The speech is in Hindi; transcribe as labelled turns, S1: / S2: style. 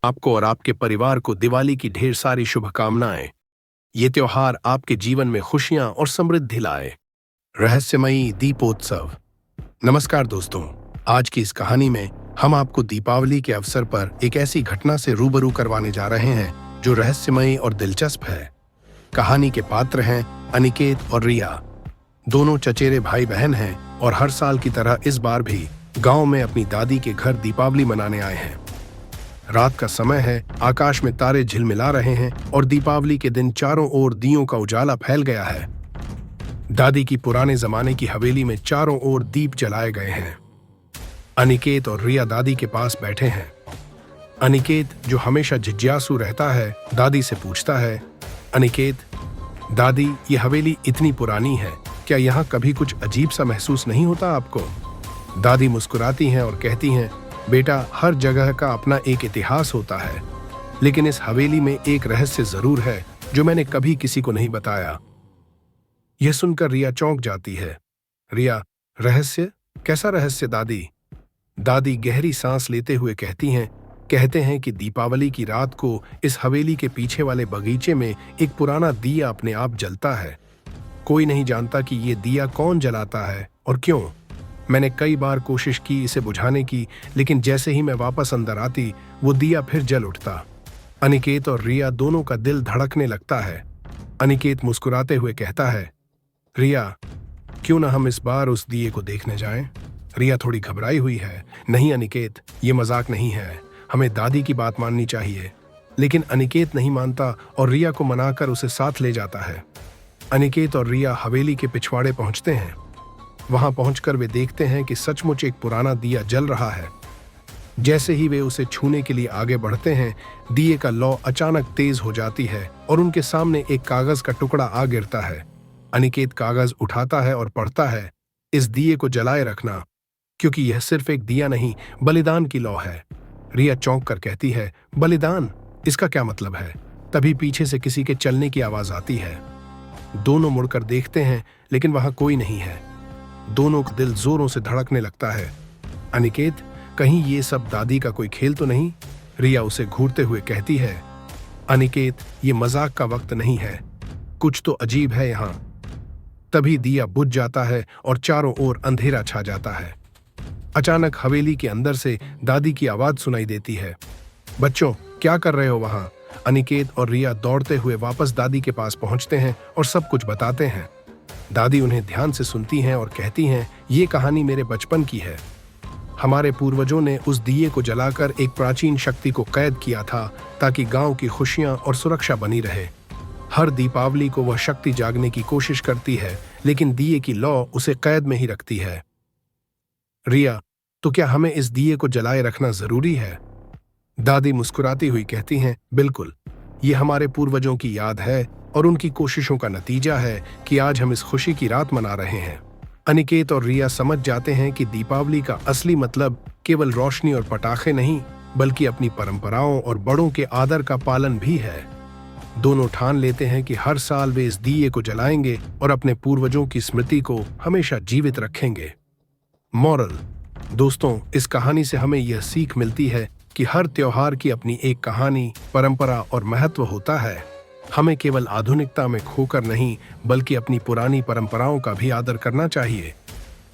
S1: आपको और आपके परिवार को दिवाली की ढेर सारी शुभकामनाएं। ये त्योहार आपके जीवन में खुशियां और समृद्धि लाए। रहस्यमयी दीपोत्सव। नमस्कार दोस्तों, आज की इस कहानी में हम आपको दीपावली के अवसर पर एक ऐसी घटना से रूबरू करवाने जा रहे हैं जो रहस्यमयी और दिलचस्प है। कहानी के पात्र हैं अनिकेत और रिया। दोनों चचेरे भाई बहन हैं और हर साल की तरह इस बार भी गांव में अपनी दादी के घर दीपावली मनाने आए हैं। रात का समय है, आकाश में तारे झिलमिला रहे हैं और दीपावली के दिन चारों ओर दियों का उजाला फैल गया है। दादी की पुराने जमाने की हवेली में चारों ओर दीप जलाए गए हैं। अनिकेत और रिया दादी के पास बैठे हैं। अनिकेत, जो हमेशा जिज्ञासु रहता है, दादी से पूछता है, अनिकेत, दादी, ये हवेली इतनी पुरानी है, क्या यहाँ कभी कुछ अजीब सा महसूस नहीं होता आपको? दादी मुस्कुराती हैं और कहती हैं, बेटा, हर जगह का अपना एक इतिहास होता है, लेकिन इस हवेली में एक रहस्य जरूर है जो मैंने कभी किसी को नहीं बताया। यह सुनकर रिया चौंक जाती है। रिया, रहस्य? कैसा रहस्य दादी? दादी गहरी सांस लेते हुए कहते हैं कि दीपावली की रात को इस हवेली के पीछे वाले बगीचे में एक पुराना दिया अपने आप जलता है। कोई नहीं जानता कि ये दिया कौन जलाता है और क्यों। मैंने कई बार कोशिश की इसे बुझाने की, लेकिन जैसे ही मैं वापस अंदर आती, वो दिया फिर जल उठता। अनिकेत और रिया दोनों का दिल धड़कने लगता है। अनिकेत मुस्कुराते हुए कहता है, रिया, क्यों ना हम इस बार उस दिए को देखने जाएं? रिया थोड़ी घबराई हुई है। नहीं अनिकेत, ये मजाक नहीं है, हमें दादी की बात माननी चाहिए। लेकिन अनिकेत नहीं मानता और रिया को मनाकर उसे साथ ले जाता है। अनिकेत और रिया हवेली के पिछवाड़े पहुंचते हैं। वहां पहुंचकर वे देखते हैं कि सचमुच एक पुराना दिया जल रहा है। जैसे ही वे उसे छूने के लिए आगे बढ़ते हैं, दिए का लौ अचानक तेज हो जाती है और उनके सामने एक कागज का टुकड़ा आ गिरता है। अनिकेत कागज उठाता है और पढ़ता है, इस दिए को जलाए रखना, क्योंकि यह सिर्फ एक दिया नहीं, बलिदान की लौ है। रिया चौंक कर कहती है, बलिदान? इसका क्या मतलब है? तभी पीछे से किसी के चलने की आवाज आती है। दोनों मुड़कर देखते हैं, लेकिन वहां कोई नहीं है। दोनों का दिल जोरों से धड़कने लगता है। अनिकेत, कहीं ये सब दादी का कोई खेल तो नहीं? रिया उसे घूरते हुए कहती है, अनिकेत, ये मजाक का वक्त नहीं है, कुछ तो अजीब है यहाँ। तभी दिया बुझ जाता है और चारों ओर अंधेरा छा जाता है। अचानक हवेली के अंदर से दादी की आवाज सुनाई देती है, बच्चों, क्या कर रहे हो वहां? अनिकेत और रिया दौड़ते हुए वापस दादी के पास पहुंचते हैं और सब कुछ बताते हैं। दादी उन्हें ध्यान से सुनती हैं और कहती हैं, ये कहानी मेरे बचपन की है। हमारे पूर्वजों ने उस दिए को जलाकर एक प्राचीन शक्ति को कैद किया था, ताकि गांव की खुशियां और सुरक्षा बनी रहे। हर दीपावली को वह शक्ति जागने की कोशिश करती है, लेकिन दिए की लौ उसे कैद में ही रखती है। रिया, तो क्या हमें इस दिए को जलाए रखना जरूरी है? दादी मुस्कुराती हुई कहती हैं, बिल्कुल, ये हमारे पूर्वजों की याद है और उनकी कोशिशों का नतीजा है कि आज हम इस खुशी की रात मना रहे हैं। अनिकेत और रिया समझ जाते हैं कि दीपावली का असली मतलब केवल रोशनी और पटाखे नहीं, बल्कि अपनी परंपराओं और बड़ों के आदर का पालन भी है। दोनों ठान लेते हैं कि हर साल वे इस दिए को जलाएंगे और अपने पूर्वजों की स्मृति को हमेशा जीवित रखेंगे। मॉरल: दोस्तों, इस कहानी से हमें यह सीख मिलती है कि हर त्योहार की अपनी एक कहानी, परंपरा और महत्व होता है। हमें केवल आधुनिकता में खोकर नहीं, बल्कि अपनी पुरानी परंपराओं का भी आदर करना चाहिए।